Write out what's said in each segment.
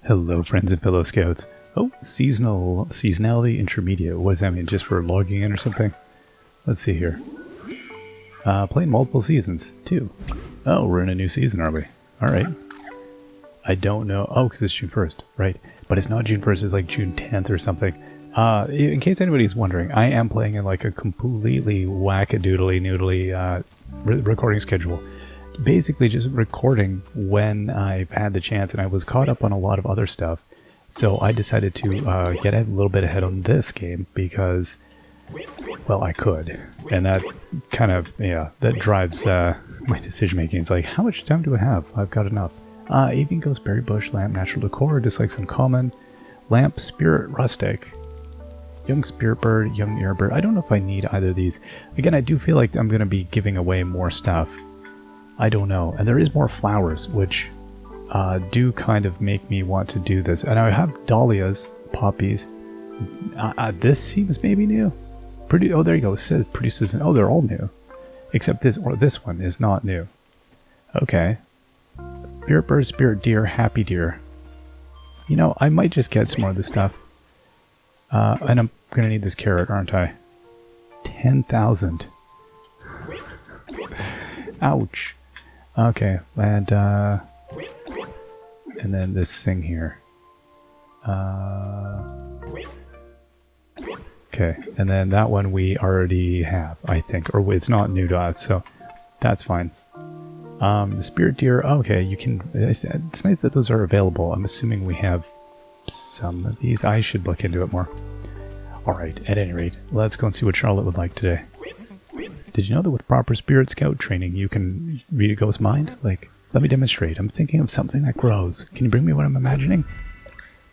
Hello, friends and fellow scouts. Oh, seasonality intermediate. What does that mean? Just for logging in or something? Let's see here. Playing multiple seasons, too. Oh, we're in a new season, are we? Alright. I don't know. Oh, because it's June 1st, right. But it's not June 1st, it's like June 10th or something. In case anybody's wondering, I am playing in like a completely wackadoodly-noodly recording schedule. Basically just recording when I've had the chance, and I was caught up on a lot of other stuff. So I decided to get a little bit ahead on this game because, well, I could. And that kind of, yeah, that drives my decision making. It's like, how much time do I have? I've got enough. Avian Ghost, Berry Bush, Lamp, Natural Decor, Dislikes Uncommon, Lamp, Spirit, Rustic, Young Spirit Bird, Young Airbird. I don't know if I need either of these. Again, I do feel like I'm going to be giving away more stuff. I don't know. And there is more flowers, which do kind of make me want to do this. And I have dahlias, poppies. This seems maybe new. Oh, there you go. It says produces. Oh, they're all new. Except this one is not new. Okay. Spirit Bird, Spirit Deer, Happy Deer. You know, I might just get some more of this stuff. And I'm going to need this carrot, aren't I? 10,000. Ouch. Okay, and then this thing here. Okay, and then that one we already have, I think, or it's not new to us, so that's fine. The Spirit Deer, okay, you can. It's nice that those are available. I'm assuming we have some of these. I should look into it more. All right, at any rate, let's go and see what Charlotte would like today. Did you know that with proper Spirit Scout training, you can read a ghost's mind? Like, let me demonstrate. I'm thinking of something that grows. Can you bring me what I'm imagining?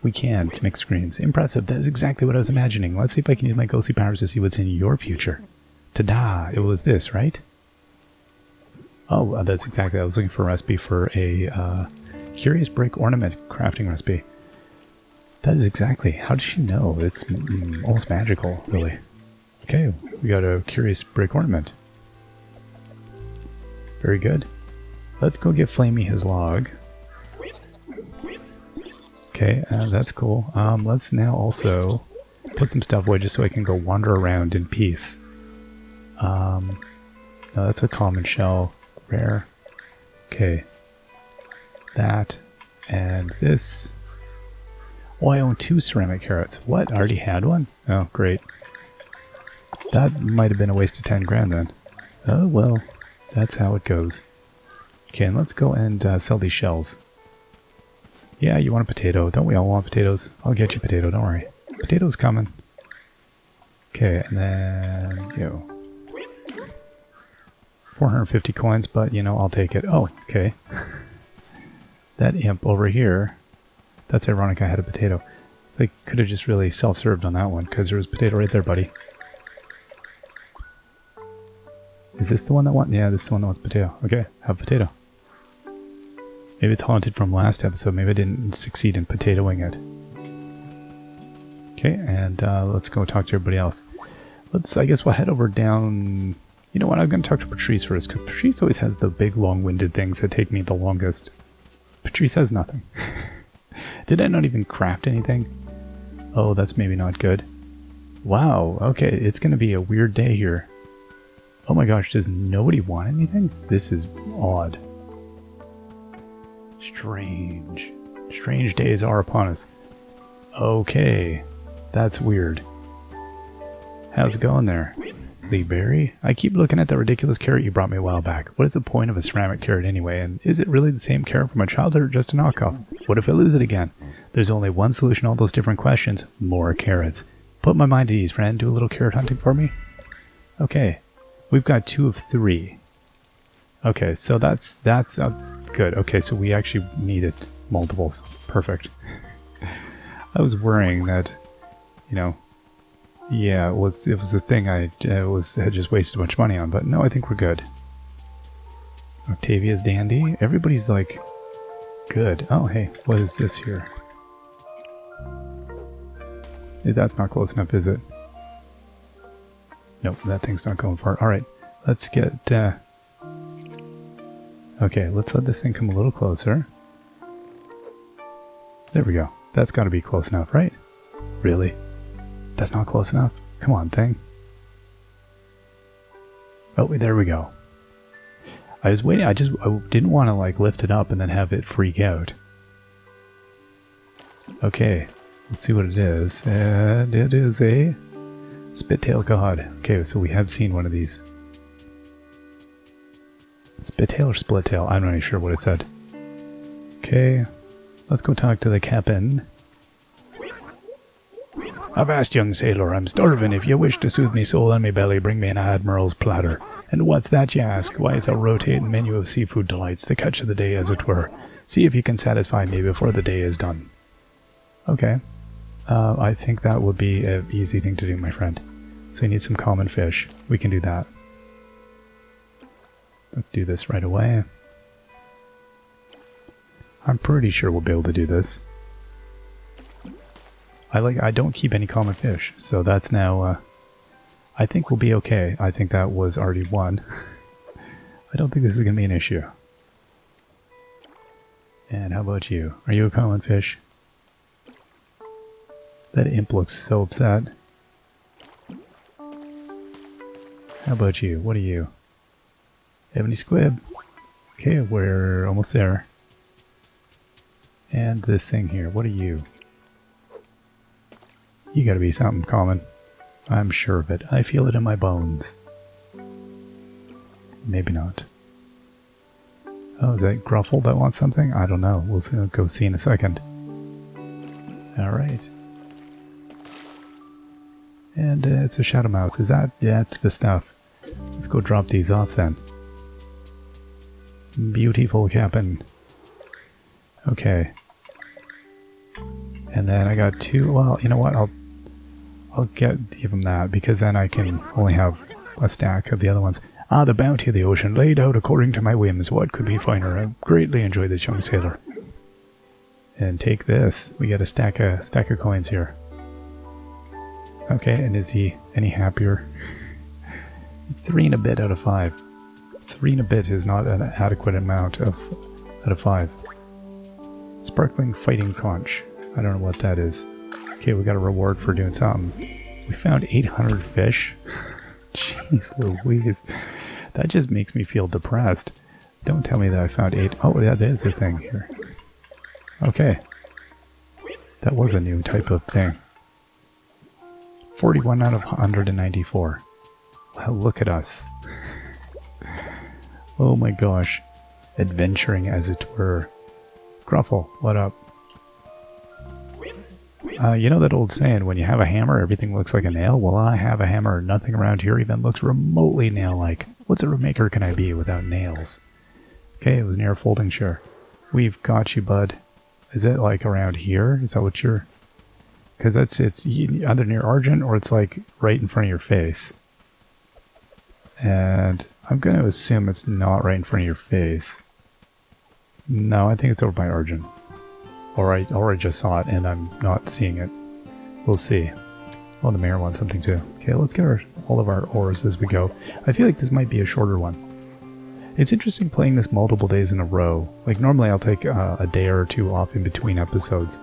We can. It's mixed screens. Impressive. That is exactly what I was imagining. Let's see if I can use my ghostly powers to see what's in your future. Ta-da! It was this, right? Oh, that's exactly. I was looking for a recipe for a curious brick ornament crafting recipe. That is exactly. How does she know? It's almost magical, really. Okay, we got a curious brick ornament. Very good. Let's go get Flamey his log. Okay, that's cool. Let's now also put some stuff away just so I can go wander around in peace. No, that's a common shell. Rare. Okay. That. And this. Oh, I own 2 ceramic carrots. What? I already had one? Oh, great. That might have been a waste of 10 grand then. Oh, well. That's how it goes. Okay, and let's go and sell these shells. Yeah, you want a potato. Don't we all want potatoes? I'll get you a potato, don't worry. Potato's coming. Okay, and then, you know, 450 coins, but, you know, I'll take it. Oh, okay. That imp over here, that's ironic I had a potato. It's like, could have just really self-served on that one, because there was a potato right there, buddy. Is this the one that wants? Yeah, this is the one that wants potato. Okay, have potato. Maybe it's haunted from last episode. Maybe I didn't succeed in potatoing it. Okay, and let's go talk to everybody else. I guess we'll head over down. You know what? I'm going to talk to Patrice first, because Patrice always has the big, long-winded things that take me the longest. Patrice has nothing. Did I not even craft anything? Oh, that's maybe not good. Wow, okay, it's going to be a weird day here. Oh my gosh, does nobody want anything? This is odd. Strange. Strange days are upon us. Okay, that's weird. How's it going there, Lee Berry? I keep looking at that ridiculous carrot you brought me a while back. What is the point of a ceramic carrot anyway? And is it really the same carrot from my childhood or just a knockoff? What if I lose it again? There's only one solution to all those different questions. More carrots. Put my mind at ease, friend. Do a little carrot hunting for me? Okay. We've got 2 of 3. Okay, so that's good. Okay, so we actually needed multiples. Perfect. I was worrying that, you know, yeah, it was the thing I had just wasted a bunch of money on, but no, I think we're good. Octavia's dandy. Everybody's like good. Oh, hey, what is this here? That's not close enough, is it? Nope, that thing's not going far. Alright, let's get... Okay, let's let this thing come a little closer. There we go. That's got to be close enough, right? Really? That's not close enough? Come on, thing. Oh, there we go. I was waiting. I didn't want to like lift it up and then have it freak out. Okay, let's see what it is. And it is a Spittail God. Okay, so we have seen one of these. Spittail or Splittail? I'm not even sure what it said. Okay, let's go talk to the captain. Avast, young sailor, I'm starving. If you wish to soothe me soul and me belly, bring me an admiral's platter. And what's that, you ask? Why, it's a rotating menu of seafood delights, the catch of the day, as it were. See if you can satisfy me before the day is done. Okay. I think that would be an easy thing to do, my friend. So you need some common fish. We can do that. Let's do this right away. I'm pretty sure we'll be able to do this. I don't keep any common fish, so that's now, I think we'll be okay. I think that was already one. I don't think this is going to be an issue. And how about you? Are you a common fish? That imp looks so upset. How about you? What are you? Ebony squib. Okay, we're almost there. And this thing here, what are you? You gotta be something common. I'm sure of it. I feel it in my bones. Maybe not. Oh, is that Gruffle that wants something? I don't know. We'll go see in a second. Alright. And it's a Shadowmouth. Is that? Yeah, it's the stuff. Let's go drop these off then. Beautiful captain. Okay. And then I got two. Well, you know what? I'll give him that, because then I can only have a stack of the other ones. Ah, the bounty of the ocean, laid out according to my whims. What could be finer? I greatly enjoy this young sailor. And take this. We get a stack of coins here. Okay, and is he any happier? He's 3 and a bit out of 5. 3 and a bit is not an adequate amount out of 5. Sparkling fighting conch. I don't know what that is. Okay, we got a reward for doing something. We found 800 fish. Jeez Louise. That just makes me feel depressed. Don't tell me that I found 8. Oh, yeah, that is a thing here. Okay. That was a new type of thing. 41 out of 194. Well, look at us. Oh my gosh. Adventuring, as it were. Gruffle, what up? You know that old saying, when you have a hammer, everything looks like a nail? Well, I have a hammer. Nothing around here even looks remotely nail-like. What sort of maker can I be without nails? Okay, it was near a folding chair. We've got you, bud. Is it like around here? Is that what you're... Because it's either near Argent or it's like right in front of your face. And I'm going to assume it's not right in front of your face. No, I think it's over by Argent. Or I just saw it and I'm not seeing it. We'll see. Oh, the mayor wants something too. Okay, let's get all of our ores as we go. I feel like this might be a shorter one. It's interesting playing this multiple days in a row. Like normally I'll take a day or two off in between episodes.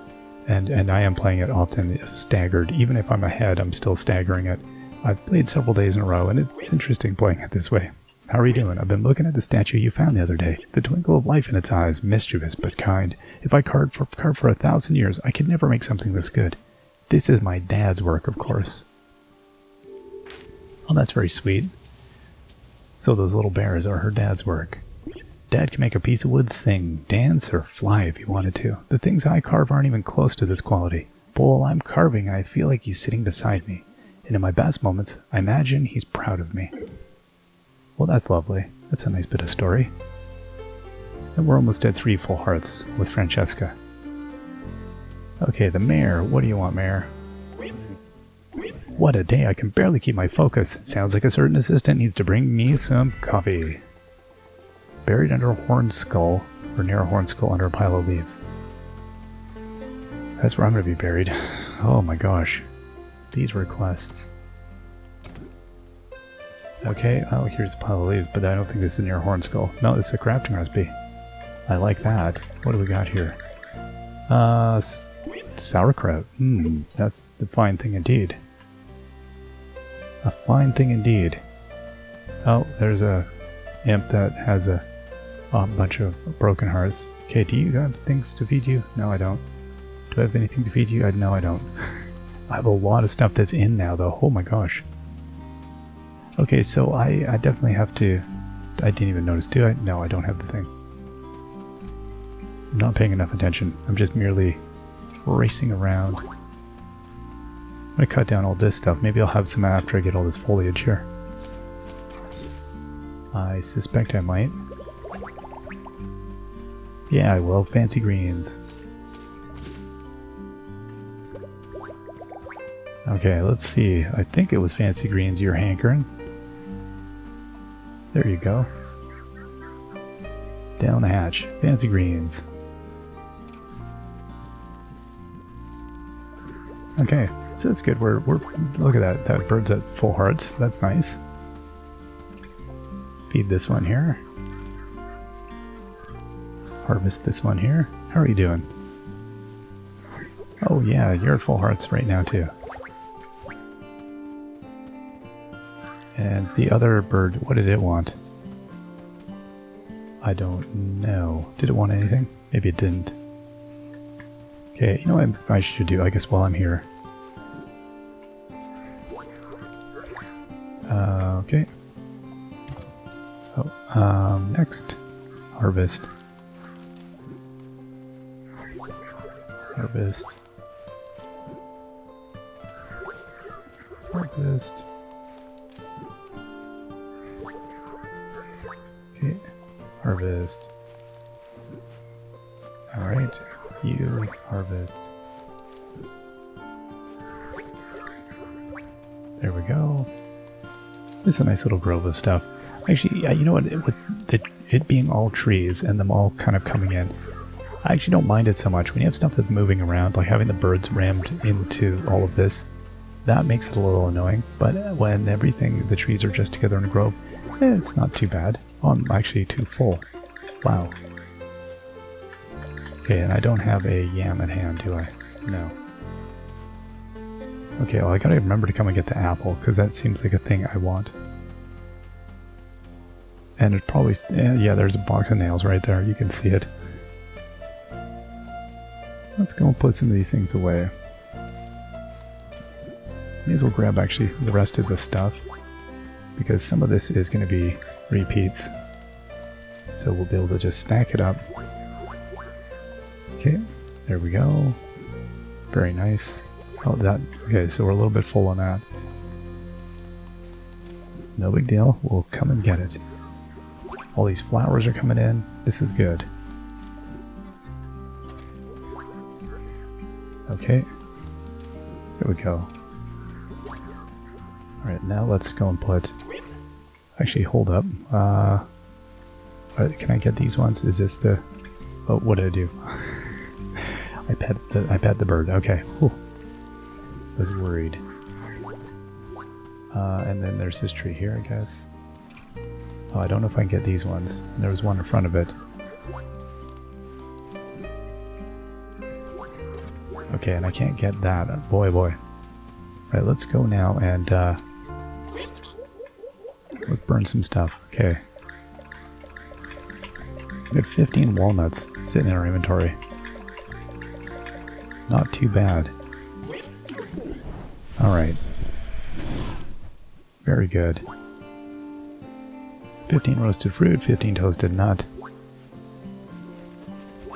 And I am playing it often staggered. Even if I'm ahead, I'm still staggering it. I've played several days in a row and it's interesting playing it this way. How are you doing? I've been looking at the statue you found the other day. The twinkle of life in its eyes, mischievous but kind. If I carved for 1,000 years, I could never make something this good. This is my dad's work, of course. Oh, that's very sweet. So those little bears are her dad's work. Dad can make a piece of wood sing, dance, or fly if he wanted to. The things I carve aren't even close to this quality. But while I'm carving, I feel like he's sitting beside me. And in my best moments, I imagine he's proud of me. Well, that's lovely. That's a nice bit of story. And we're almost at 3 full hearts with Francesca. Okay, the mayor. What do you want, mayor? What a day. I can barely keep my focus. Sounds like a certain assistant needs to bring me some coffee. Buried under a horned skull, or near a horned skull under a pile of leaves. That's where I'm going to be buried. Oh my gosh. These requests. Okay, oh, here's a pile of leaves, but I don't think this is near Hornskull. No, this is a crafting recipe. I like that. What do we got here? Sauerkraut. That's a fine thing indeed. A fine thing indeed. Oh, there's a imp that has a bunch of broken hearts. Okay, do you have things to feed you? No, I don't. Do I have anything to feed you? No, I don't. I have a lot of stuff that's in now, though. Oh my gosh. Okay, so I definitely have to... I didn't even notice, do I? No, I don't have the thing. I'm not paying enough attention. I'm just merely racing around. I'm gonna cut down all this stuff. Maybe I'll have some after I get all this foliage here. I suspect I might. Yeah, I will. Fancy greens. Okay, let's see. I think it was fancy greens you're hankering. There you go. Down the hatch. Fancy greens. Okay, so that's good. We're look at that. That bird's at full hearts. That's nice. Feed this one here. Harvest this one here. How are you doing? Oh yeah, you're at full hearts right now too. And the other bird, what did it want? I don't know. Did it want anything? Maybe it didn't. Okay, you know what I should do, I guess, while I'm here. Okay. Oh, next. Harvest. Harvest. Harvest. Okay. Harvest. Alright. You harvest. There we go. This is a nice little grove of stuff. Actually, you know what? With it being all trees and them all kind of coming in, I actually don't mind it so much. When you have stuff that's moving around, like having the birds rammed into all of this, that makes it a little annoying. But when the trees are just together in a grove, it's not too bad. Oh, I'm actually too full. Wow. Okay, and I don't have a yam at hand, do I? No. Okay, well I gotta remember to come and get the apple, because that seems like a thing I want. And it probably... yeah, there's a box of nails right there. You can see it. Let's go and put some of these things away. May as well grab, actually, the rest of the stuff, because some of this is going to be repeats. So we'll be able to just stack it up. Okay, there we go. Very nice. Oh, that... okay, so we're a little bit full on that. No big deal. We'll come and get it. All these flowers are coming in. This is good. Okay. There we go. Alright, now let's go and put... actually, hold up. Can I get these ones? Is this the... oh, what did I do? I pet the bird. Okay. Whew. Was worried. And then there's this tree here, I guess. Oh, I don't know if I can get these ones. There was one in front of it. Okay, and I can't get that. Boy, boy. Right, let's go now and let's burn some stuff. Okay. We got 15 walnuts sitting in our inventory. Not too bad. Alright. Very good. 15 roasted fruit, 15 toasted nut,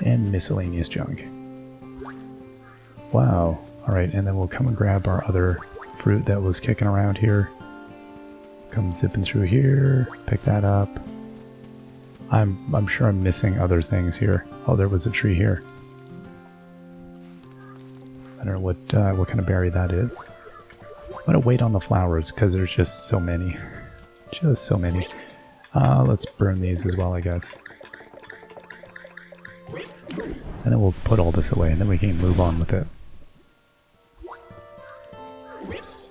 and miscellaneous junk. Wow. Alright, and then we'll come and grab our other fruit that was kicking around here. Come zipping through here, pick that up. I'm sure I'm missing other things here. Oh, there was a tree here. I don't know what kind of berry that is. I'm gonna wait on the flowers because there's just so many. Just so many. Let's burn these as well, I guess. And then we'll put all this away and then we can move on with it.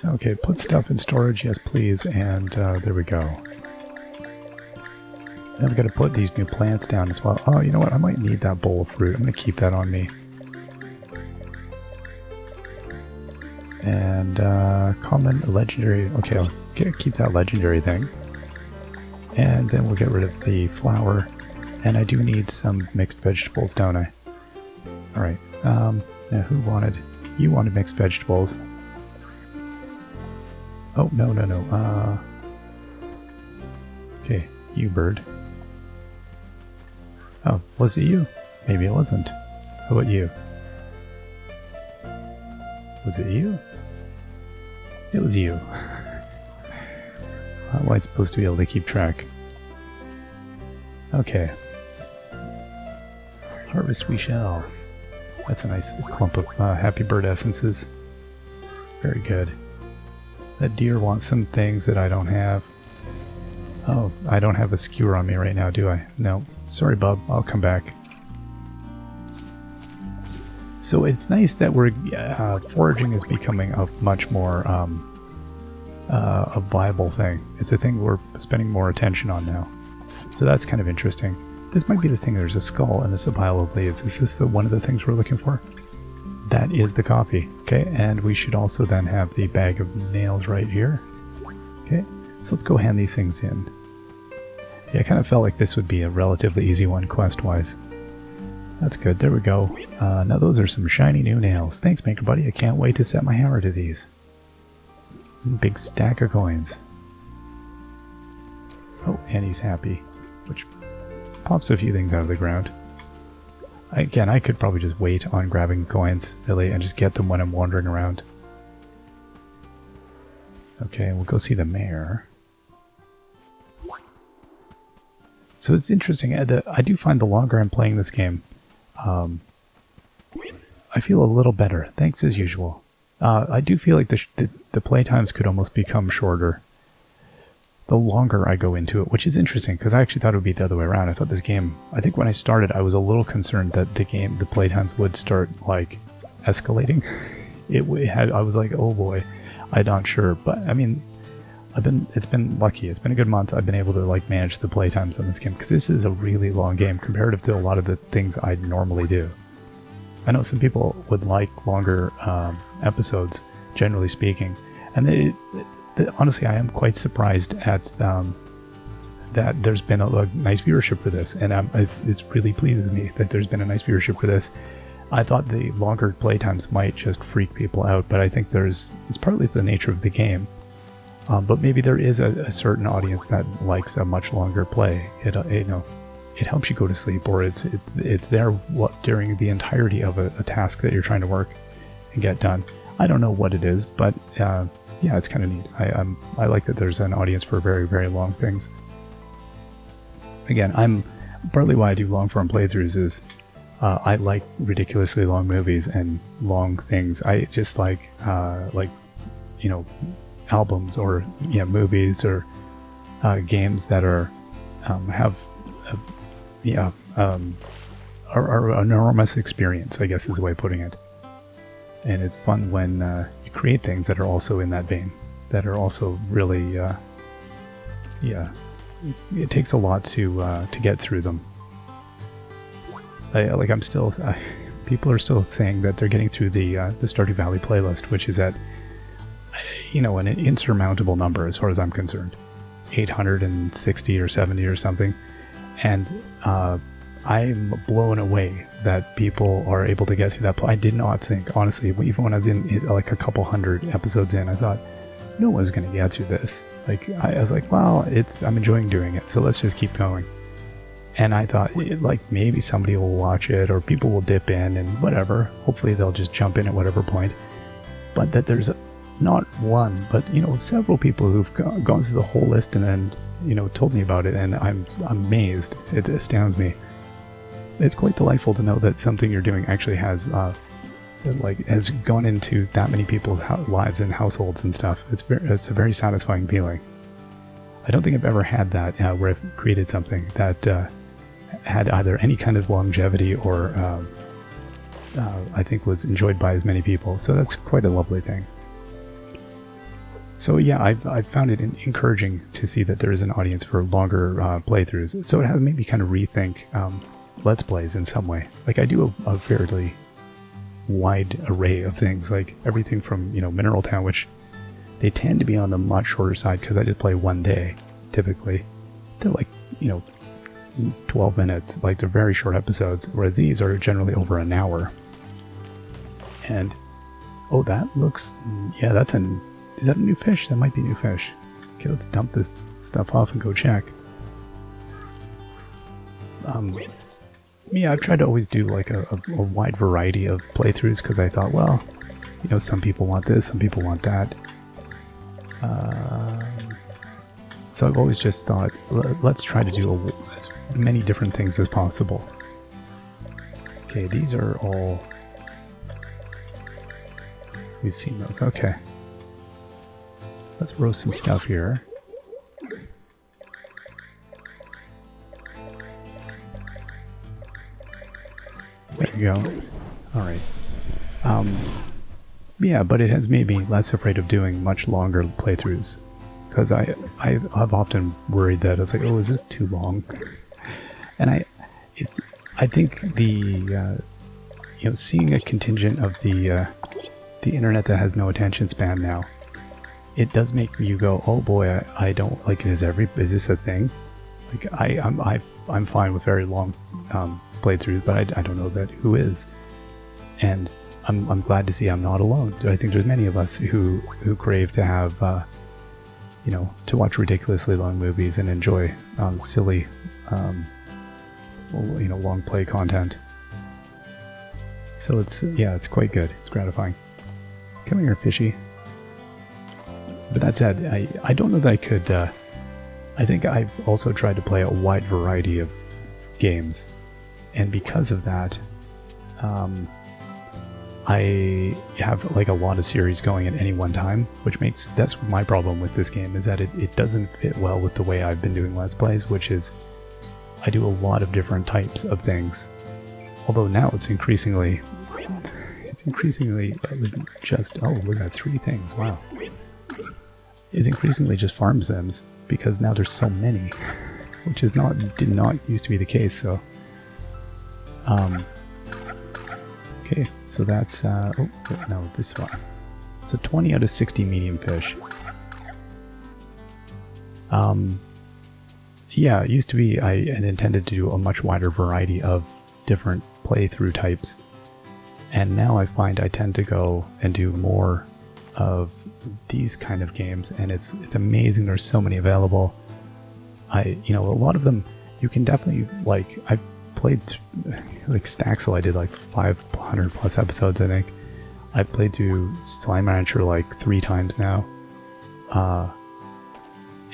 Okay, put stuff in storage, yes please, and there we go. Then I've got to put these new plants down as well. Oh, you know what? I might need that bowl of fruit. I'm going to keep that on me. And common, legendary. Okay, I'll keep that legendary thing. And then we'll get rid of the flour. And I do need some mixed vegetables, don't I? Alright. Now who wanted... You wanted mixed vegetables. Oh, no. Okay, you bird. Oh, was it you? Maybe it wasn't. How about you? Was it you? It was you. How am I supposed to be able to keep track? Okay. Harvest we shall. That's a nice clump of happy bird essences. Very good. That deer wants some things that I don't have. Oh, I don't have a skewer on me right now, do I? No. Sorry, bub. I'll come back. So it's nice that we're foraging is becoming a much more a viable thing. It's a thing we're spending more attention on now. So that's kind of interesting. This might be the thing. There's a skull and this a pile of leaves. Is this one of the things we're looking for? That is the coffee. Okay, and we should also then have the bag of nails right here. Okay, so let's go hand these things in. Yeah, I kind of felt like this would be a relatively easy one quest-wise. That's good. There we go. Now those are some shiny new nails. Thanks, Maker Buddy. I can't wait to set my hammer to these. Big stack of coins. Oh, and he's happy, which pops a few things out of the ground. Again, I could probably just wait on grabbing coins, really, and just get them when I'm wandering around. Okay, we'll go see the mayor. So it's interesting. I do find the longer I'm playing this game, I feel a little better. Thanks as usual. I do feel like the playtimes could almost become shorter the longer I go into it, which is interesting because I actually thought it would be the other way around. I thought this game, I think when I started, I was a little concerned that the playtimes would start like escalating. I was like, oh boy, I'm not sure, but I mean, it's been lucky. It's been a good month. I've been able to like manage the playtimes on this game because this is a really long game comparative to a lot of the things I normally do. I know some people would like longer episodes, generally speaking, and honestly, I am quite surprised at that there's been a nice viewership for this, and it really pleases me that there's been a nice viewership for this. I thought the longer playtimes might just freak people out, but I think it's partly the nature of the game. But maybe there is a certain audience that likes a much longer play. It helps you go to sleep, or it's there during the entirety of a task that you're trying to work and get done. I don't know what it is, but yeah, it's kind of neat. I like that there's an audience for very, very long things. Again, partly why I do long form playthroughs is I like ridiculously long movies and long things. I just like albums or movies or games that are are an enormous experience, I guess is the way of putting it. And it's fun when you create things that are also in that vein, that are also really, it takes a lot to get through them. People are still saying that they're getting through the Stardew Valley playlist, which is at, an insurmountable number as far as I'm concerned, 860 or 70 or something, and I'm blown away that people are able to get through that. I did not think, honestly, even when I was in like a couple hundred episodes in, I thought no one's going to get through this. Like I was like, well, I'm enjoying doing it, so let's just keep going. And I thought, maybe somebody will watch it, or people will dip in, and whatever. Hopefully they'll just jump in at whatever point. But that there's not one, but several people who've gone through the whole list and then told me about it, and I'm amazed. It astounds me. It's quite delightful to know that something you're doing actually has gone into that many people's lives and households and stuff. It's a very satisfying feeling. I don't think I've ever had that where I've created something that had either any kind of longevity or I think was enjoyed by as many people. So that's quite a lovely thing. So yeah, I've found it encouraging to see that there is an audience for longer playthroughs. So it has made me kind of rethink Let's Plays in some way. Like I do a fairly wide array of things, like everything from, Mineral Town, which they tend to be on the much shorter side because I did play one day, typically. They're like, 12 minutes, like they're very short episodes, whereas these are generally over an hour. And, oh, that looks, yeah, is that a new fish? That might be a new fish. Okay, let's dump this stuff off and go check. Yeah, I've tried to always do like a wide variety of playthroughs because I thought, well, some people want this, some people want that. So I've always just thought, let's try to do as many different things as possible. Okay, these are all... We've seen those, okay. Let's roast some stuff here. There you go. Alright. Yeah, but it has made me less afraid of doing much longer playthroughs. Because I've often worried that I was like, oh, is this too long? And I think the seeing a contingent of the internet that has no attention span now, it does make you go, oh boy, I don't like. Is this a thing? Like I'm fine with very long playthroughs, but I don't know that who is, and I'm glad to see I'm not alone. I think there's many of us who crave to have to watch ridiculously long movies and enjoy silly long play content. So it's quite good. It's gratifying. Come here, fishy. But that said, I don't know that I could... I think I've also tried to play a wide variety of games. And because of that, I have like a lot of series going at any one time, that's my problem with this game, is that it doesn't fit well with the way I've been doing Let's Plays, which is I do a lot of different types of things. Although now it's increasingly just, oh, look at 3 things, wow. It's increasingly just farm sims, because now there's so many, which did not used to be the case, so. Okay, so that's, this one. So 20 out of 60 medium fish. Yeah, it used to be I had intended to do a much wider variety of different playthrough types, and now I find I tend to go and do more of these kind of games, and it's amazing. There's so many available. A lot of them you can definitely, like, I've played like Staxel. I did like 500 plus episodes, I think. I've played through Slime Rancher like 3 times now,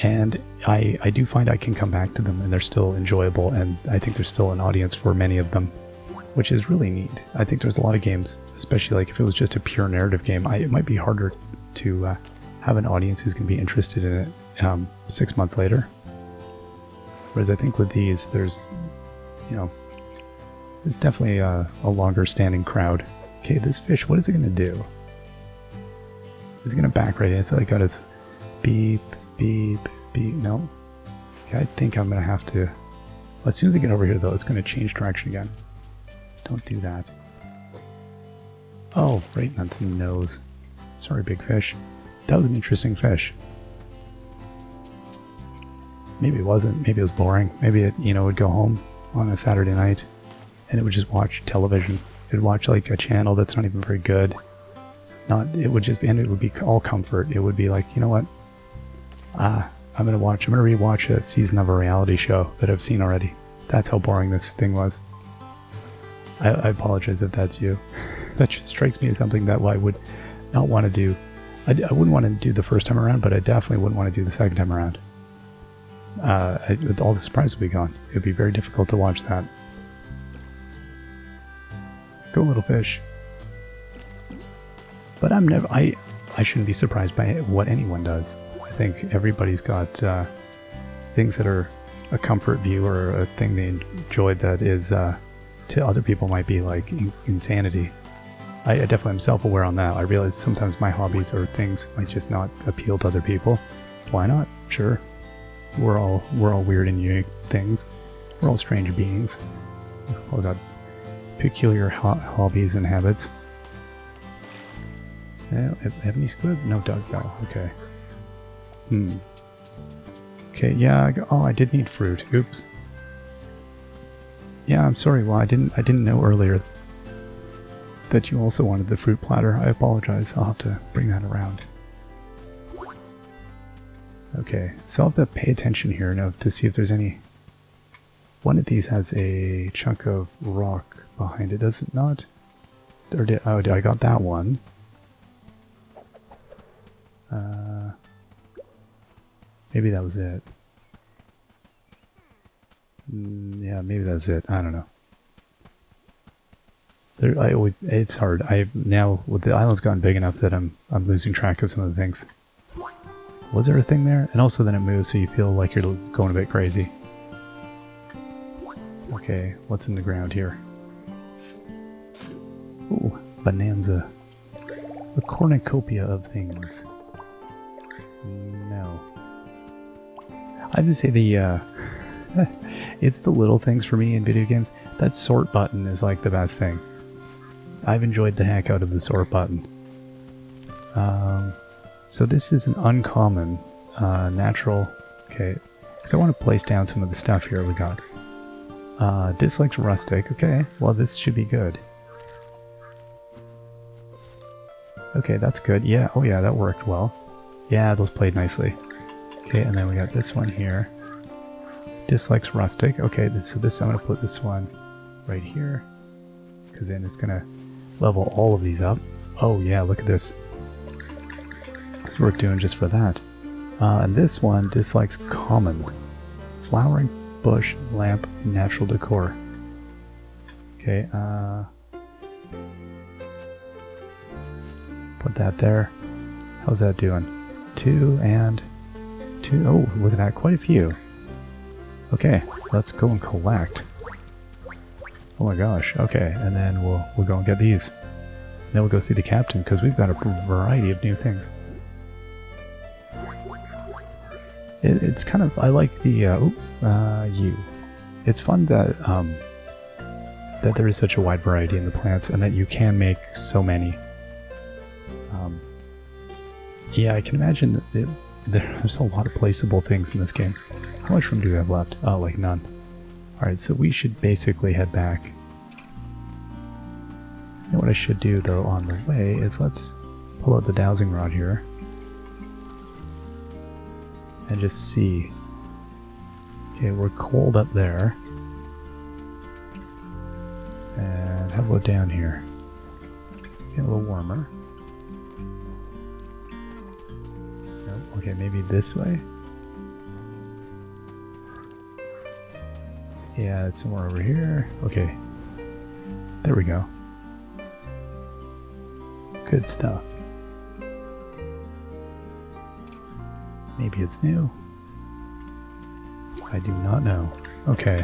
and I do find I can come back to them and they're still enjoyable, and I think there's still an audience for many of them, which is really neat. I think there's a lot of games, especially like if it was just a pure narrative game, it might be harder to have an audience who's going to be interested in it 6 months later. Whereas I think with these, there's definitely a longer standing crowd. Okay, this fish, what is it going to do? Is it going to back right in? So I got its beep, beep, beep. No. Okay, I think I'm going to have to... As soon as I get over here, though, it's going to change direction again. Don't do that. Oh, right on its nose. Sorry, big fish. That was an interesting fish. Maybe it wasn't. Maybe it was boring. Maybe it, would go home on a Saturday night and it would just watch television. It would watch like a channel that's not even very good. It would be all comfort. It would be like, you know what? I'm gonna rewatch a season of a reality show that I've seen already. That's how boring this thing was. I apologize if that's you. That just strikes me as something that I would not want to do. I wouldn't want to do the first time around, but I definitely wouldn't want to do the second time around. All the surprise would be gone. It would be very difficult to watch that. Go, little fish. But I shouldn't be surprised by what anyone does. I think everybody's got things that are a comfort view or a thing they enjoyed that is to other people might be like insanity. I definitely am self-aware on that. I realize sometimes my hobbies or things might just not appeal to other people. Why not? Sure. We're all weird and unique things. We're all strange beings. All got peculiar hobbies and habits. Have any squid? No, dog bell. Okay. Okay, yeah. Oh, I did need fruit. Oops. Yeah, I'm sorry. Well, I didn't know earlier that you also wanted the fruit platter. I apologize. I'll have to bring that around. Okay, so I'll have to pay attention here now to see if there's any... One of these has a chunk of rock behind it, does it not? Or I got that one. Maybe that was it. Yeah, maybe that's it. I don't know. It's hard. Now with the island's gotten big enough that I'm losing track of some of the things. Was there a thing there? And also then it moves, so you feel like you're going a bit crazy. Okay, what's in the ground here? Ooh, bonanza. A cornucopia of things. No. I have to say the it's the little things for me in video games. That sort button is like the best thing. I've enjoyed the heck out of the sort button. So this is an uncommon, natural... Okay, because I want to place down some of the stuff here we got. Dislikes rustic. Okay, well this should be good. Okay, that's good. Yeah, oh yeah, that worked well. Yeah, those played nicely. Okay, and then we got this one here. Dislikes rustic. Okay, so this I'm going to put this one right here. Because then it's going to level all of these up. Oh yeah, look at this. This is worth doing just for that. And this one dislikes common. Flowering bush, lamp, natural decor. Okay, put that there. How's that doing? 2 and 2. Oh, look at that, quite a few. Okay, let's go and collect. Oh my gosh, okay, and then we'll go and get these. Then we'll go see the captain, because we've got a variety of new things. It's kind of, I like the, It's fun that, that there is such a wide variety in the plants, and that you can make so many. Yeah, I can imagine that there's a lot of placeable things in this game. How much room do we have left? Oh, like none. Alright, so we should basically head back. You know what I should do, though, on the way is let's pull out the dowsing rod here. And just see. Okay, we're cold up there. And how about down here? Get a little warmer. Nope. Okay, maybe this way? Yeah, it's somewhere over here. Okay. There we go. Good stuff. Maybe it's new. I do not know. Okay.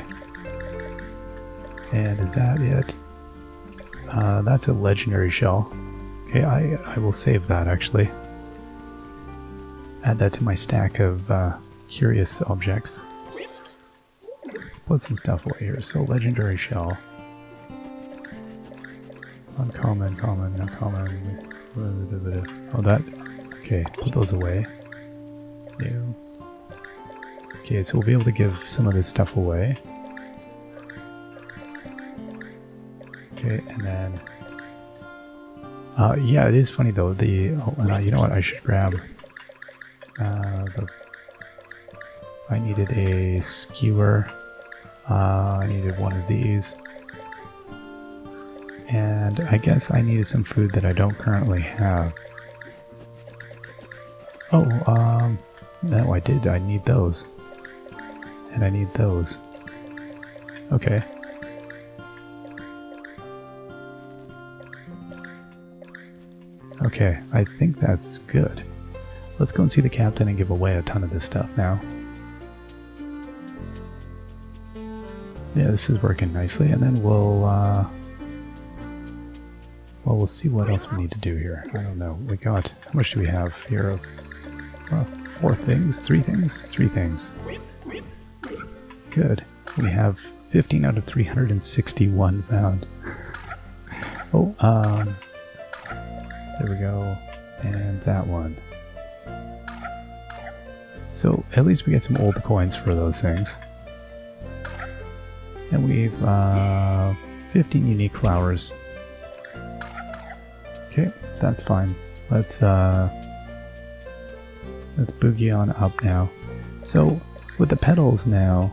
And is that it? That's a legendary shell. Okay, I will save that actually. Add that to my stack of curious objects. Let's put some stuff away here. So legendary shell. Uncommon, common, uncommon. Oh, that. Okay, put those away. New. Okay, so we'll be able to give some of this stuff away. Okay, and then... yeah, it is funny though, you know what, I should grab... I needed a skewer. I needed one of these. And I guess I needed some food that I don't currently have. Oh, no, I did. I need those. And I need those. Okay. Okay, I think that's good. Let's go and see the captain and give away a ton of this stuff now. Yeah, this is working nicely, and then we'll, well, we'll see what else we need to do here. I don't know. We got, how much do we have here of, well, 4 things? 3 things? 3 things. Good. We have 15 out of 361 found. Oh, there we go. And that one. So at least we get some old coins for those things. And we've 15 unique flowers. Okay, that's fine. Let's boogie on up now. So with the petals now,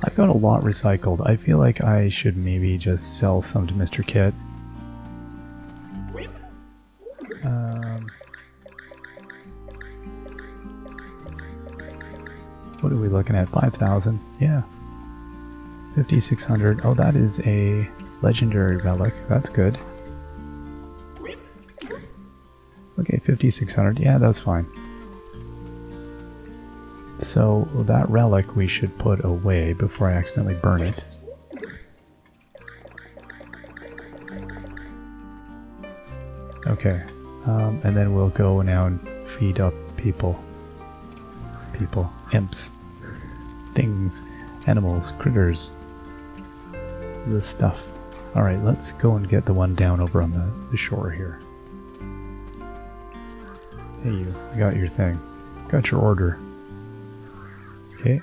I've got a lot recycled. I feel like I should maybe just sell some to Mr. Kit. What are we looking at? 5,000? Yeah. 5,600. Oh, that is a legendary relic. That's good. Okay, 5,600. Yeah, that's fine. So that relic we should put away before I accidentally burn it. Okay, and then we'll go now and feed up people. Imps, things, animals, critters, this stuff. Alright, let's go and get the one down over on the shore here. Hey you, I got your thing. Got your order. Okay.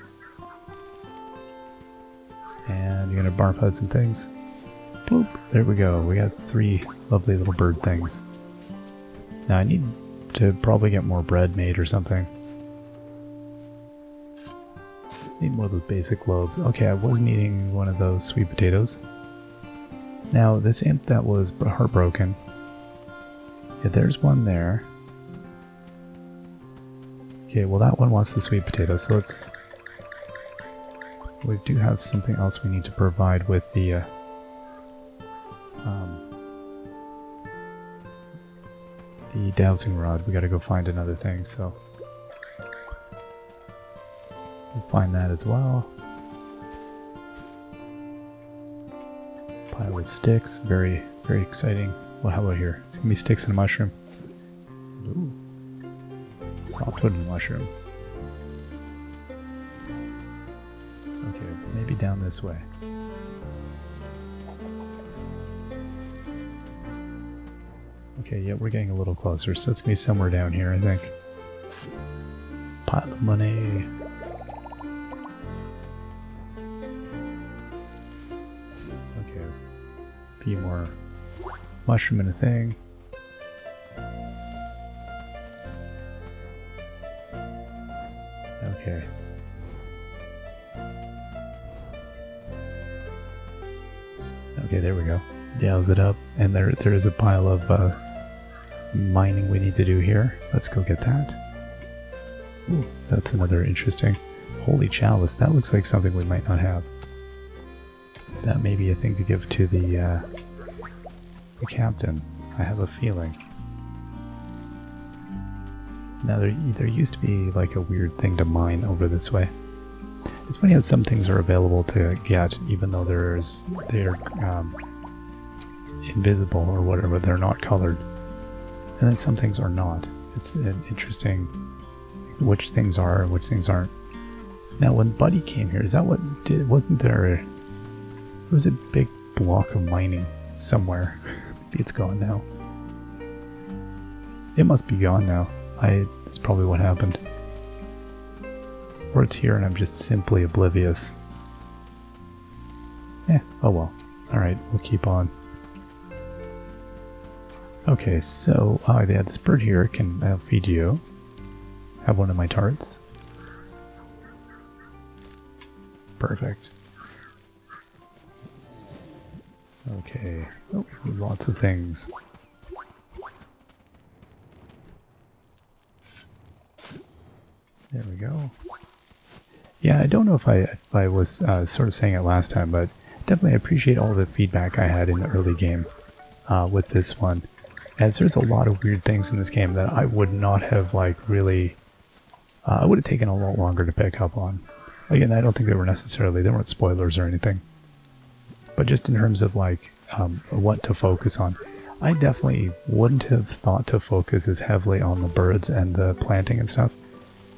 And you're gonna barf out some things. Boop, there we go. We got 3 lovely little bird things. Now I need to probably get more bread made or something. Need more of those basic loaves. Okay, I wasn't eating one of those sweet potatoes. Now, this imp that was heartbroken. Yeah, there's one there. Okay, well that one wants the sweet potatoes, so let's... We do have something else we need to provide with the... the dowsing rod. We gotta go find another thing, so... We'll find that as well. Pile of sticks, very, very exciting. Well, how about here? It's gonna be sticks and a mushroom. Ooh. Softwood and mushroom. Okay, maybe down this way. Okay, yeah, we're getting a little closer, so it's gonna be somewhere down here, I think. Pile of money. Few more mushroom and a thing. Okay. Okay, there we go. Douse it up, and there is a pile of mining we need to do here. Let's go get that. Ooh, that's another interesting. Holy chalice, that looks like something we might not have. That may be a thing to give to the captain. I have a feeling. Now there used to be like a weird thing to mine over this way. It's funny how some things are available to get even though they're invisible or whatever, they're not colored. And then some things are not. It's interesting which things are and which things aren't. Now when Buddy came here, is that what did, wasn't there... There was a big block of mining somewhere. Maybe it's gone now. It must be gone now. That's probably what happened. Or it's here and I'm just simply oblivious. Oh well. Alright, we'll keep on. Okay, so they had this bird here. I'll feed you. Have one of my tarts. Perfect. Okay. Oh, lots of things. There we go. Yeah, I don't know if I was sort of saying it last time, but definitely appreciate all the feedback I had in the early game with this one. As there's a lot of weird things in this game that I would not have really... I would have taken a lot longer to pick up on. Again, I don't think they weren't spoilers or anything. But just in terms of what to focus on, I definitely wouldn't have thought to focus as heavily on the birds and the planting and stuff.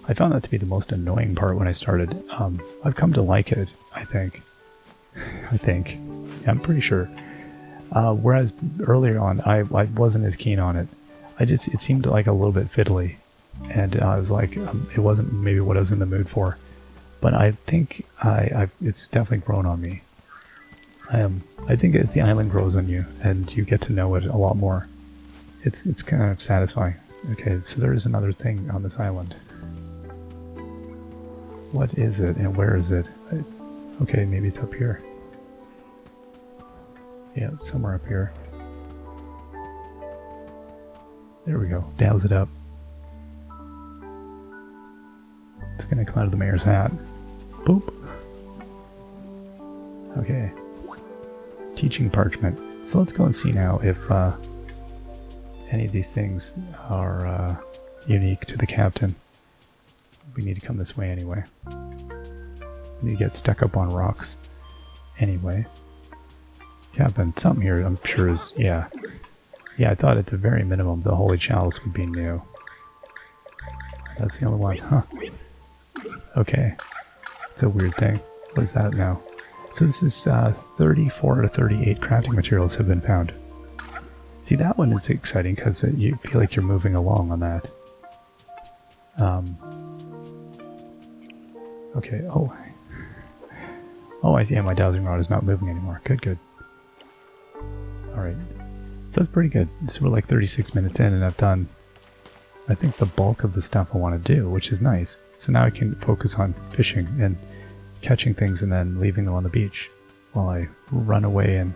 I found that to be the most annoying part when I started. I've come to like it, I think. Yeah, I'm pretty sure. Whereas earlier on, I wasn't as keen on it. It seemed like a little bit fiddly, and I was like, it wasn't maybe what I was in the mood for. But I think it's definitely grown on me. I think as the island grows on you, and you get to know it a lot more, it's kind of satisfying. Okay, so there is another thing on this island. What is it, and where is it? Okay, maybe it's up here. Yeah, somewhere up here. There we go. Douse it up. It's gonna come out of the mayor's hat. Boop. Okay. Teaching parchment. So let's go and see now if any of these things are unique to the captain. We need to come this way anyway. We need to get stuck up on rocks anyway. Captain, something here I'm sure is, yeah. Yeah, I thought at the very minimum the Holy Chalice would be new. That's the only one, huh? Okay. It's a weird thing. What is that now? So this is 34 out of 38 crafting materials have been found. See, that one is exciting because you feel like you're moving along on that. Okay, oh. Oh, I see. Yeah, my dowsing rod is not moving anymore. Good, good. Alright. So that's pretty good. So we're like 36 minutes in and I've done, I think, the bulk of the stuff I want to do, which is nice. So now I can focus on fishing and catching things and then leaving them on the beach while I run away and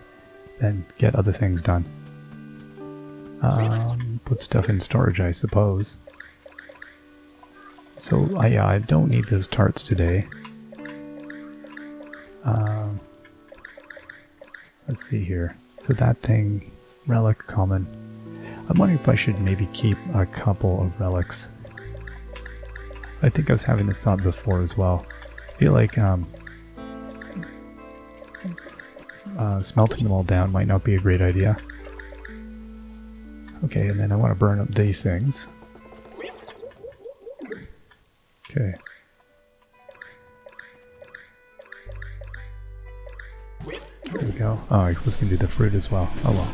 then get other things done. Put stuff in storage, I suppose. So, yeah, I don't need those tarts today. Let's see here. So that thing, relic common. I'm wondering if I should maybe keep a couple of relics. I think I was having this thought before as well. I feel like smelting them all down might not be a great idea. Okay, and then I want to burn up these things. Okay. There we go. Oh, I was going to do the fruit as well. Oh well.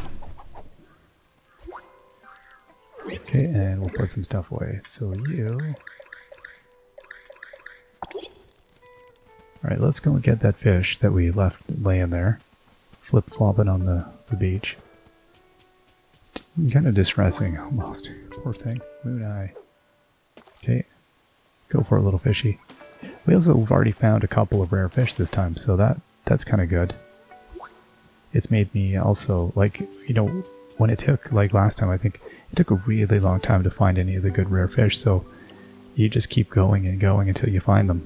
Okay, and we'll put some stuff away. So you... Alright, let's go and get that fish that we left laying there. Flip-flopping on the beach. It's kind of distressing, almost. Poor thing. Moon eye. Okay. Go for a little fishy. We also have already found a couple of rare fish this time, so that's kind of good. It's made me also, like, you know, when it took, like last time, I think it took a really long time to find any of the good rare fish, so you just keep going and going until you find them.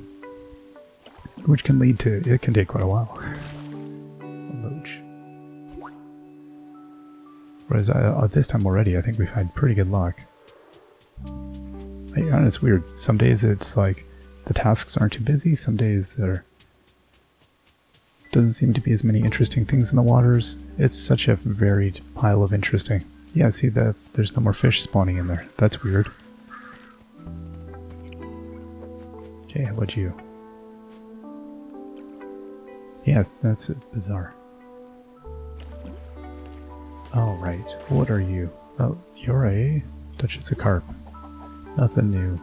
Which can lead to, it can take quite a while. A loach. Whereas this time already, I think we've had pretty good luck. It's weird. Some days it's like the tasks aren't too busy. Some days there doesn't seem to be as many interesting things in the waters. It's such a varied pile of interesting. Yeah, see that there's no more fish spawning in there. That's weird. Okay, how about you? Yes, that's bizarre. Oh, right. What are you? Oh, you're a Duchess of Carp. Nothing new.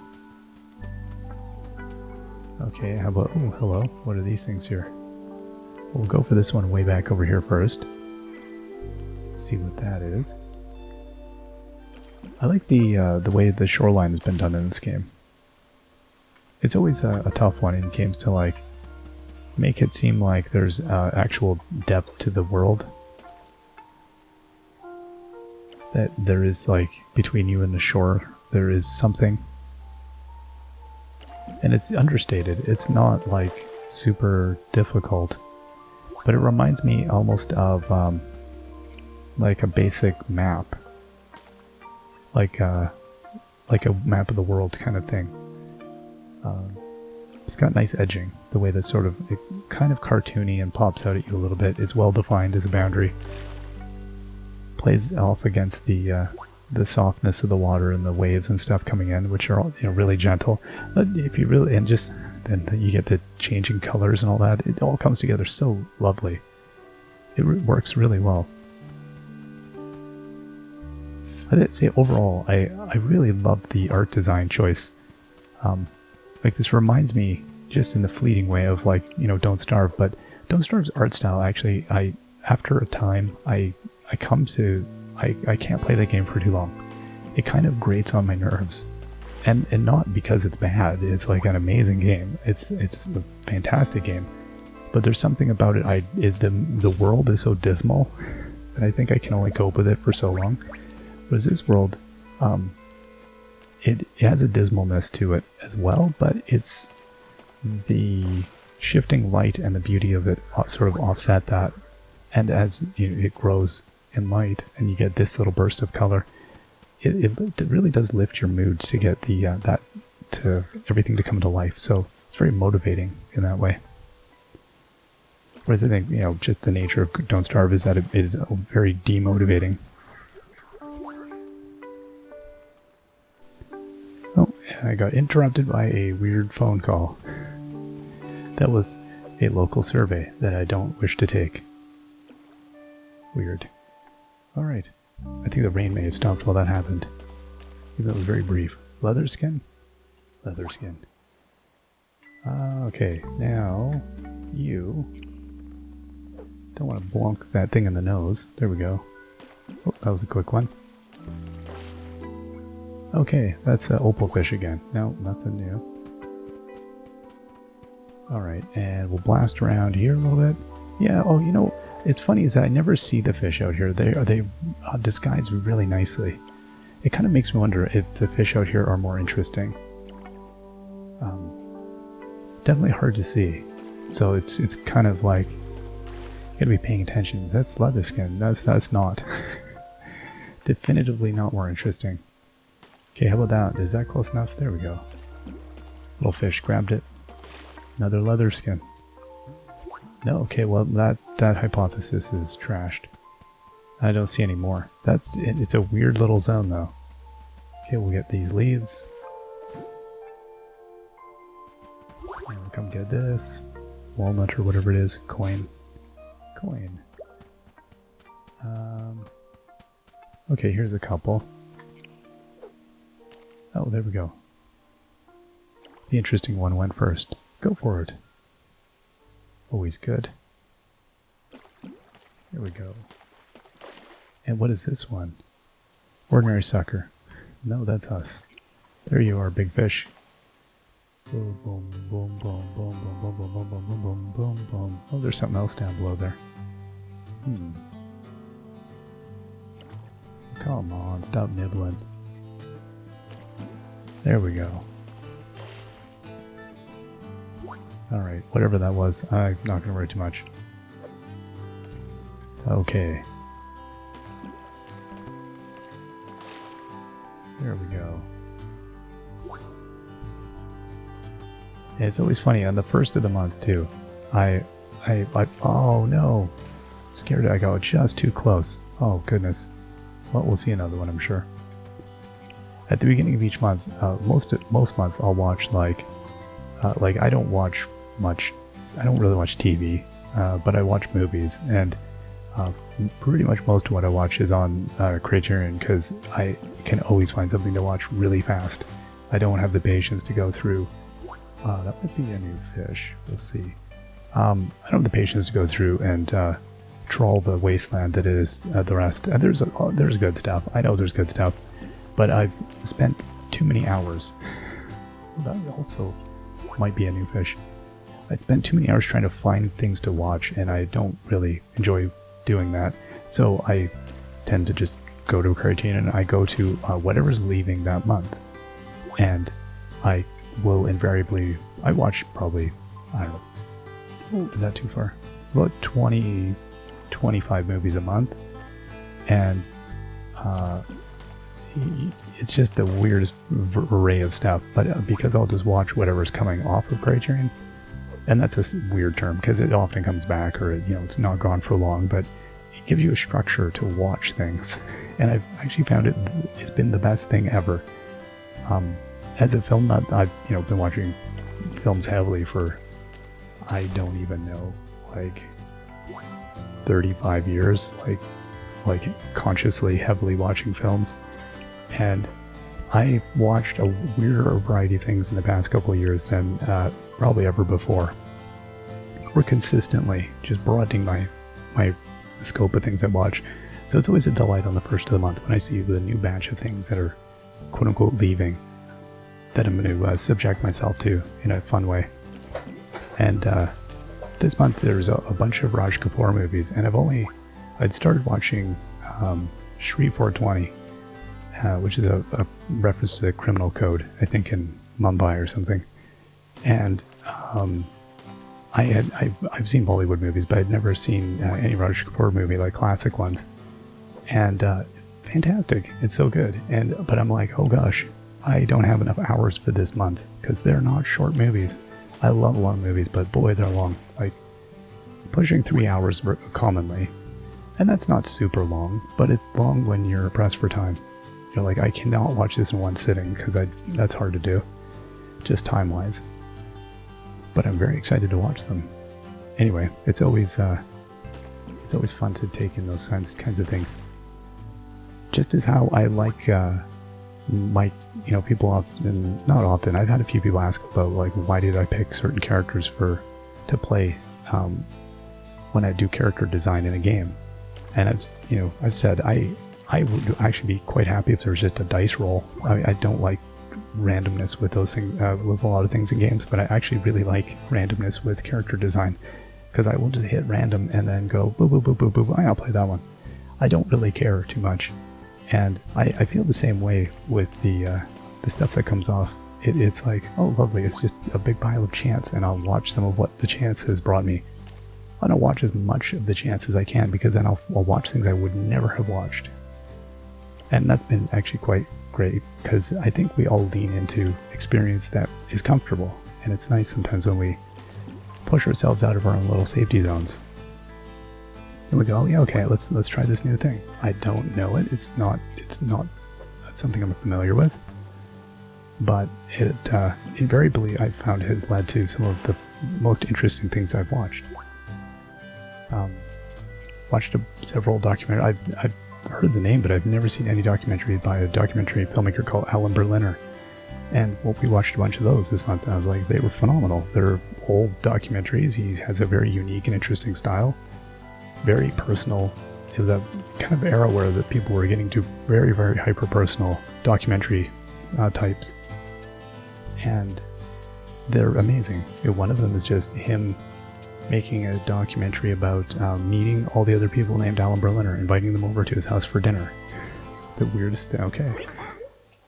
Okay, how about... Oh, hello. What are these things here? We'll go for this one way back over here first. See what that is. I like the way the shoreline has been done in this game. It's always a tough one in games to, like, make it seem like there's actual depth to the world. That there is, like, between you and the shore, there is something. And it's understated. It's not, like, super difficult. But it reminds me almost of, like a basic map. Like a map of the world kind of thing. It's got nice edging. The way that sort of, it kind of cartoony and pops out at you a little bit. It's well defined as a boundary. Plays off against the softness of the water and the waves and stuff coming in, which are all, you know, really gentle. But if you really, and just then you get the changing colors and all that. It all comes together so lovely. It works really well. but I'd say overall, I really love the art design choice. Like this reminds me, just in the fleeting way of like, you know, Don't Starve, but Don't Starve's art style actually, after a time, I can't play that game for too long. It kind of grates on my nerves. And not because it's bad, it's like an amazing game. It's a fantastic game. But there's something about it, the world is so dismal that I think I can only cope with it for so long. Whereas this world, it has a dismalness to it as well, but it's the shifting light and the beauty of it sort of offset that. And as it grows in light and you get this little burst of color, it really does lift your mood to get the to everything to come to life. So it's very motivating in that way. Whereas I think, just the nature of Don't Starve is that it is very demotivating. Oh, I got interrupted by a weird phone call. That was a local survey that I don't wish to take. Weird. Alright. I think the rain may have stopped while that happened. Even though it was very brief. Leather skin? Leather skin. Okay, now you don't want to blunk that thing in the nose. There we go. Oh, that was a quick one. Okay, that's opal fish again. No, nothing new. Alright, and we'll blast around here a little bit. Yeah, oh, it's funny is that I never see the fish out here. They disguise really nicely. It kind of makes me wonder if the fish out here are more interesting. Definitely hard to see. So it's kind of like you gotta be paying attention. That's leather skin. That's not. Definitively not more interesting. Okay, how about that? Is that close enough? There we go. Little fish grabbed it. Another leather skin. No, okay, well that hypothesis is trashed. I don't see any more. It's a weird little zone though. Okay, we'll get these leaves. And we'll come get this. Walnut or whatever it is. Coin. Okay, here's a couple. Oh, there we go. The interesting one went first. Go for it. Always good. Here we go. And what is this one? Ordinary sucker. No, that's us. There you are, big fish. Boom, boom, boom, boom, boom, boom, boom, boom, boom, boom, boom, boom, boom. Oh, there's something else down below there. Come on, stop nibbling. There we go. Alright, whatever that was, I'm not going to worry too much. Okay. There we go. And it's always funny, on the first of the month too, oh no! Scared I got just too close. Oh goodness. Well, we'll see another one, I'm sure. At the beginning of each month, most months I'll watch like I don't watch much, I don't really watch TV, but I watch movies, and pretty much most of what I watch is on Criterion, because I can always find something to watch really fast. I don't have the patience to go through, that might be a new fish, we'll see. I don't have the patience to go through and trawl the wasteland that is the rest. And there's good stuff, I know there's good stuff, but I've spent too many hours. That also might be a new fish. I spent too many hours trying to find things to watch, and I don't really enjoy doing that. So I tend to just go to Criterion and I go to whatever's leaving that month. And I will invariably, I watch probably, I don't know, is that too far? About 20, 25 movies a month. And it's just the weirdest array of stuff, but because I'll just watch whatever's coming off of Criterion, and that's a weird term because it often comes back, or it's not gone for long, but it gives you a structure to watch things, and I've actually found it's been the best thing ever. As a film nut, I've been watching films heavily for I don't even know, like 35 years, like consciously heavily watching films. And I watched a weirder variety of things in the past couple of years than probably ever before. We're consistently just broadening my scope of things I watch. So it's always a delight on the first of the month when I see the new batch of things that are quote-unquote leaving that I'm going to subject myself to in a fun way. And this month there's a bunch of Raj Kapoor movies, and I'd started watching Shri 420, which is a reference to the criminal code, I think in Mumbai or something. And I've seen Bollywood movies, but I'd never seen any Raj Kapoor movie, like classic ones. And fantastic, it's so good. But I'm like, oh gosh, I don't have enough hours for this month, because they're not short movies. I love long movies, but boy, they're long. Like, pushing 3 hours commonly. And that's not super long, but it's long when you're pressed for time. You're like, I cannot watch this in one sitting, because that's hard to do, just time-wise. But I'm very excited to watch them. Anyway, it's always fun to take in those kinds of things. Just as how I like people often, not often, I've had a few people ask about, like, why did I pick certain characters to play when I do character design in a game. And I've said I would actually be quite happy if there was just a dice roll. I don't like randomness with those things, with a lot of things in games, but I actually really like randomness with character design, because I will just hit random and then go boo boo boo boo boo. I'll play that one. I don't really care too much, and I feel the same way with the stuff that comes off. It's like, oh lovely, it's just a big pile of chance, and I'll watch some of what the chance has brought me. I don't watch as much of the chance as I can, because then I'll watch things I would never have watched. And that's been actually quite great, because I think we all lean into experience that is comfortable, and it's nice sometimes when we push ourselves out of our own little safety zones. And we go, oh yeah, okay, let's try this new thing. I don't know it. It's not something I'm familiar with, but it invariably I've found has led to some of the most interesting things I've watched. Watched several documentaries. I've heard the name, but I've never seen any documentary by a documentary filmmaker called Alan Berliner. And we watched a bunch of those this month, and I was like, they were phenomenal. They're old documentaries. He has a very unique and interesting style, very personal. It was a kind of era where the people were getting to very, very hyper-personal documentary types. And they're amazing. One of them is just him making a documentary about meeting all the other people named Alan Berliner, inviting them over to his house for dinner. The weirdest thing. Okay.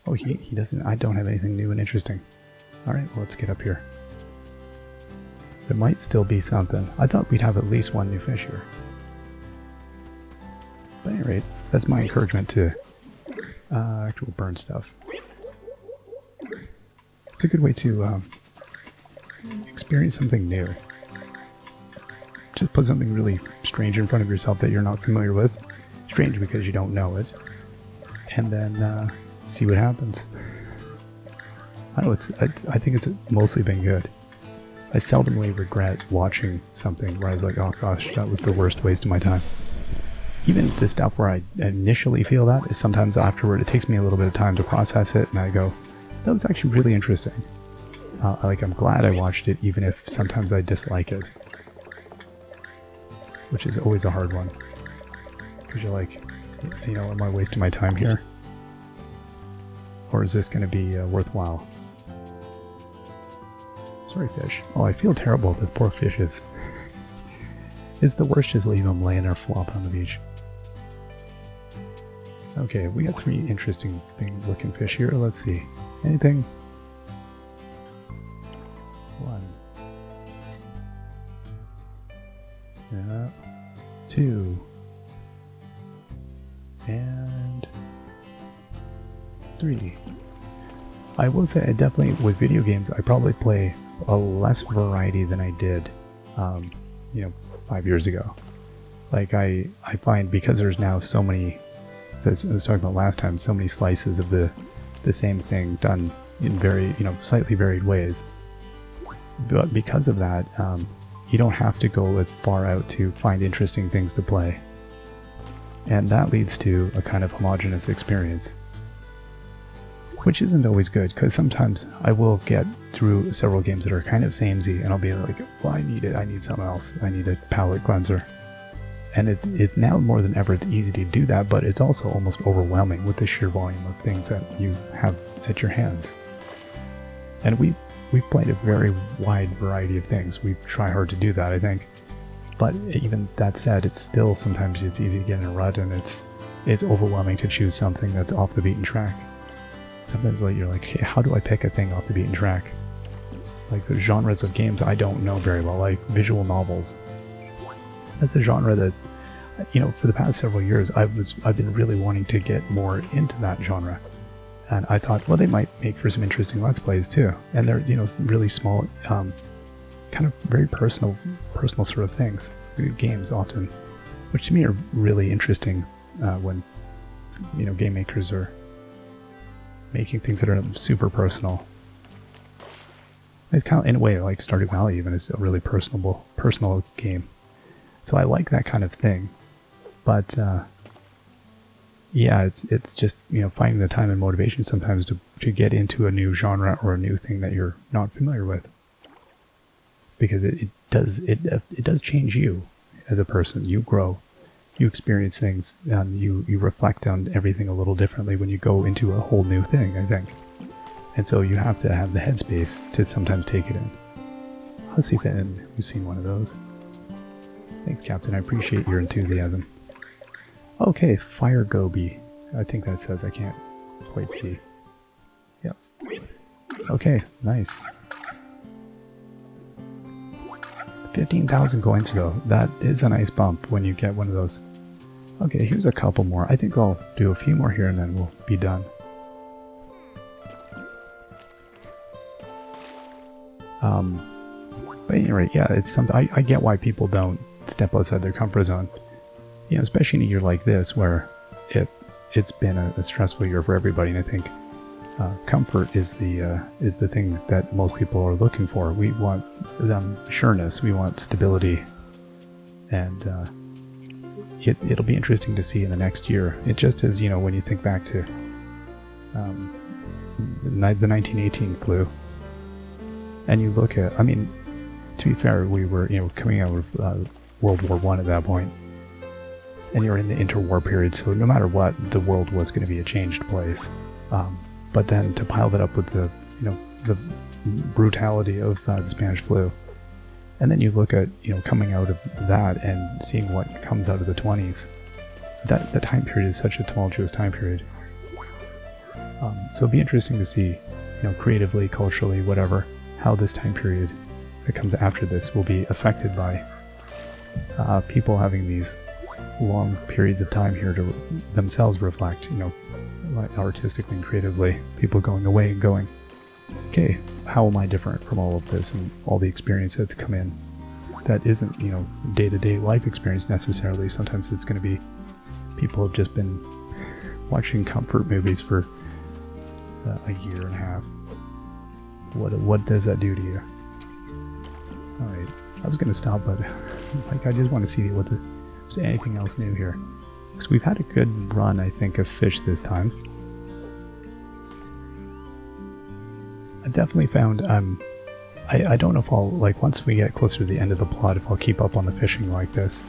Oh, he doesn't. I don't have anything new and interesting. Alright, well, let's get up here. There might still be something. I thought we'd have at least one new fish here. But at any rate, that's my encouragement to actual burn stuff. It's a good way to experience something new. Just put something really strange in front of yourself that you're not familiar with. Strange because you don't know it. And then see what happens. I don't know, I think it's mostly been good. I seldomly regret watching something where I was like, oh gosh, that was the worst waste of my time. Even the stuff where I initially feel that is sometimes afterward, it takes me a little bit of time to process it, and I go, that was actually really interesting. I'm glad I watched it, even if sometimes I dislike it. Which is always a hard one. Because you're like, am I wasting my time here? Or is this going to be worthwhile? Sorry, fish. Oh, I feel terrible. The poor fishes. It's the worst just leave them laying there flopping on the beach. Okay, we got 3 interesting looking fish here. Let's see. Anything? 1. Yeah. 2. And 3. I will say, I definitely, with video games, I probably play a less variety than I did, 5 years ago. Like, I find, because there's now so many, as I was talking about last time, so many slices of the same thing done in very, slightly varied ways. But because of that, you don't have to go as far out to find interesting things to play. And that leads to a kind of homogeneous experience. which isn't always good, because sometimes I will get through several games that are kind of samey, and I'll be like, well, I need something else, I need a palate cleanser. And it's now more than ever, it's easy to do that, but it's also almost overwhelming with the sheer volume of things that you have at your hands. And we've played a very wide variety of things. We try hard to do that, I think. But even that said, it's still sometimes it's easy to get in a rut, and it's overwhelming to choose something that's off the beaten track. Sometimes you're like, hey, how do I pick a thing off the beaten track? Like the genres of games I don't know very well, like visual novels. That's a genre that, for the past several years, I've been really wanting to get more into that genre. And I thought, well, they might make for some interesting Let's Plays too. And they're, really small, kind of very personal sort of things, games often, which to me are really interesting when, game makers are making things that are super personal. It's kind of, in a way, like Stardew Valley even is a really personal game. So I like that kind of thing. But, yeah, it's just, finding the time and motivation sometimes to get into a new genre or a new thing that you're not familiar with. Because it does change you as a person. You grow, you experience things, and you reflect on everything a little differently when you go into a whole new thing, I think. And so you have to have the headspace to sometimes take it in. Let's see if we've seen one of those. Thanks, Captain. I appreciate your enthusiasm. Okay, Fire Goby. I think that says, I can't quite see. Yep. Okay, nice. 15,000 coins though. That is a nice bump when you get one of those. Okay, here's a couple more. I think I'll do a few more here and then we'll be done. But anyway, yeah, it's something I get why people don't step outside their comfort zone. Especially in a year like this where it's been a stressful year for everybody, and I think comfort is the thing that most people are looking for. We want sureness, we want stability, and it'll be interesting to see in the next year. It just is, when you think back to the 1918 flu, and you look at, to be fair, we were coming out of World War I at that point, and you're in the interwar period, so no matter what, the world was going to be a changed place. But then to pile that up with the brutality of the Spanish flu, and then you look at coming out of that and seeing what comes out of the 20s. That time period is such a tumultuous time period. So it'd be interesting to see, creatively, culturally, whatever, how this time period that comes after this will be affected by people having these long periods of time here to themselves reflect, artistically and creatively. People going away and going, okay, how am I different from all of this and all the experience that's come in that isn't, day-to-day life experience necessarily. Sometimes it's going to be people have just been watching comfort movies for a year and a half. What does that do to you? Alright, I was going to stop, but I just want to see if there's anything else new here. Because we've had a good run, I think, of fish this time. I've definitely found, I don't know if I'll, once we get closer to the end of the plot, if I'll keep up on the fishing like this.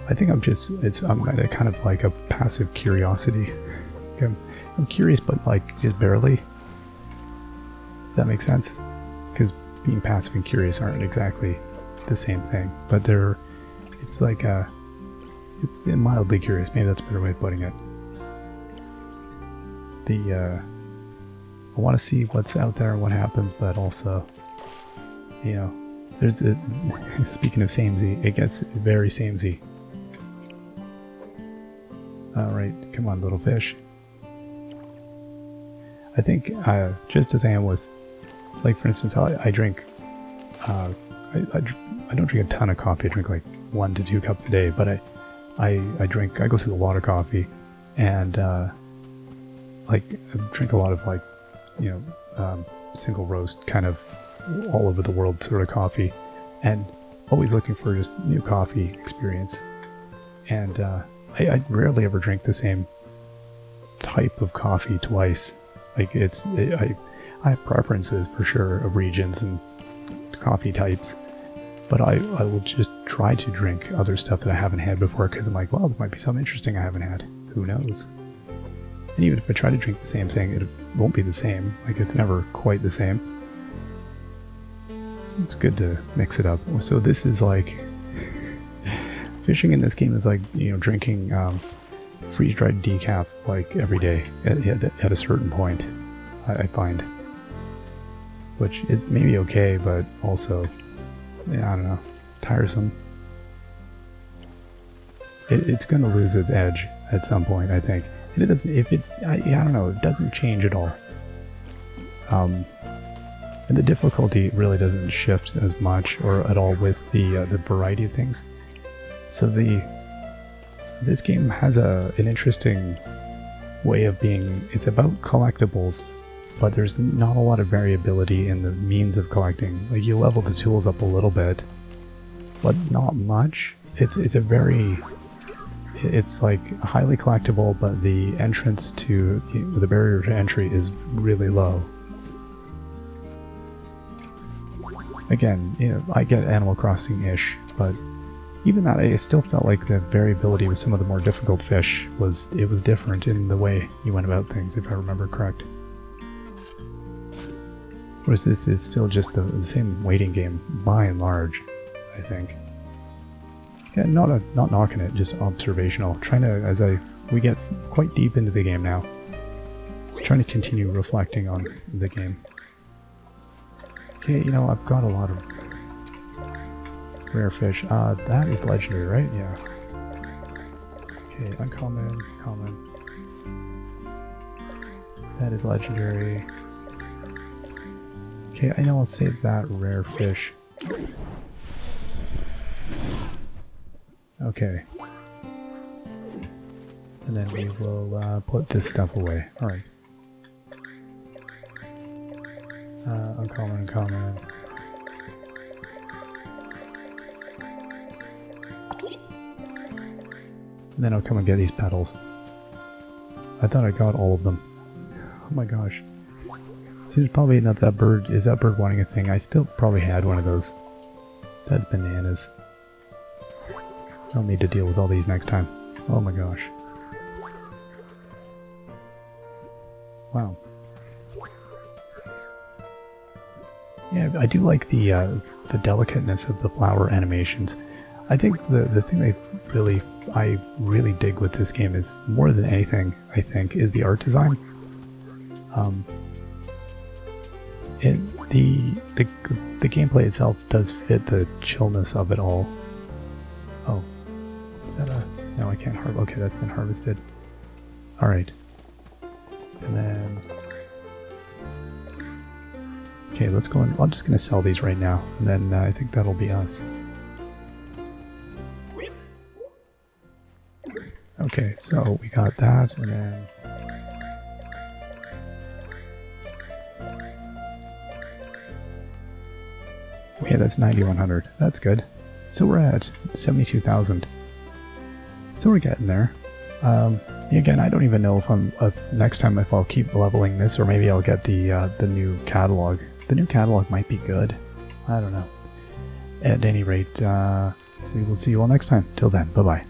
I think I'm kind of like a passive curiosity. I'm curious, but just barely. Does that make sense? Because being passive and curious aren't exactly the same thing, but it's mildly curious. Maybe that's a better way of putting it. I want to see what's out there and what happens, but also, speaking of samey, it gets very samey. Alright, come on, little fish. I think, just as I am with, for instance, I drink, I don't drink a ton of coffee. I drink 1 to 2 cups a day, but I go through a lot of coffee, and I drink a lot of single roast kind of all over the world sort of coffee, and always looking for just new coffee experience. And I rarely ever drink the same type of coffee twice. Like I have preferences for sure of regions and coffee types, but I will just try to drink other stuff that I haven't had before because I'm like, well, there might be something interesting I haven't had. Who knows? And even if I try to drink the same thing, it won't be the same. Like, it's never quite the same. So it's good to mix it up. So this is like... Fishing in this game is like, drinking freeze-dried decaf like every day at a certain point, I find. Which it may be okay, but also, yeah, I don't know, tiresome. It's going to lose its edge at some point, I think. And it doesn't, I don't know, it doesn't change at all. And the difficulty really doesn't shift as much or at all with the variety of things. So this game has an interesting way of being. It's about collectibles, but there's not a lot of variability in the means of collecting. Like, you level the tools up a little bit, but not much. It's like highly collectible, but the entrance to the barrier to entry is really low. Again, I get Animal Crossing-ish, but even that, I still felt like the variability with some of the more difficult fish was different in the way you went about things, if I remember correct. Whereas this is still just the same waiting game, by and large, I think. Yeah, not knocking it, just observational. Trying to, we get quite deep into the game now, trying to continue reflecting on the game. Okay, I've got a lot of rare fish. That is legendary, right? Yeah. Okay, uncommon, common. That is legendary. Okay, I know I'll save that rare fish. Okay. And then we will put this stuff away. Alright. Uncommon. And then I'll come and get these petals. I thought I got all of them. Oh my gosh. Seems probably not that bird. Is that bird wanting a thing? I still probably had one of those. That's bananas. I'll need to deal with all these next time. Oh my gosh. Wow. Yeah, I do like the delicateness of the flower animations. I think the thing I really dig with this game is, more than anything, I think, is the art design. The gameplay itself does fit the chillness of it all. Oh, is that a... No, I can't harvest. Okay, that's been harvested. Alright. And then... Okay, let's go and... I'm just going to sell these right now, and then I think that'll be us. Okay, so we got that, and then... Okay, that's 9,100. That's good. So we're at 72,000. So we're getting there. Again, I don't even know if next time if I'll keep leveling this, or maybe I'll get the new catalog. The new catalog might be good. I don't know. At any rate, we will see you all next time. Till then, bye-bye.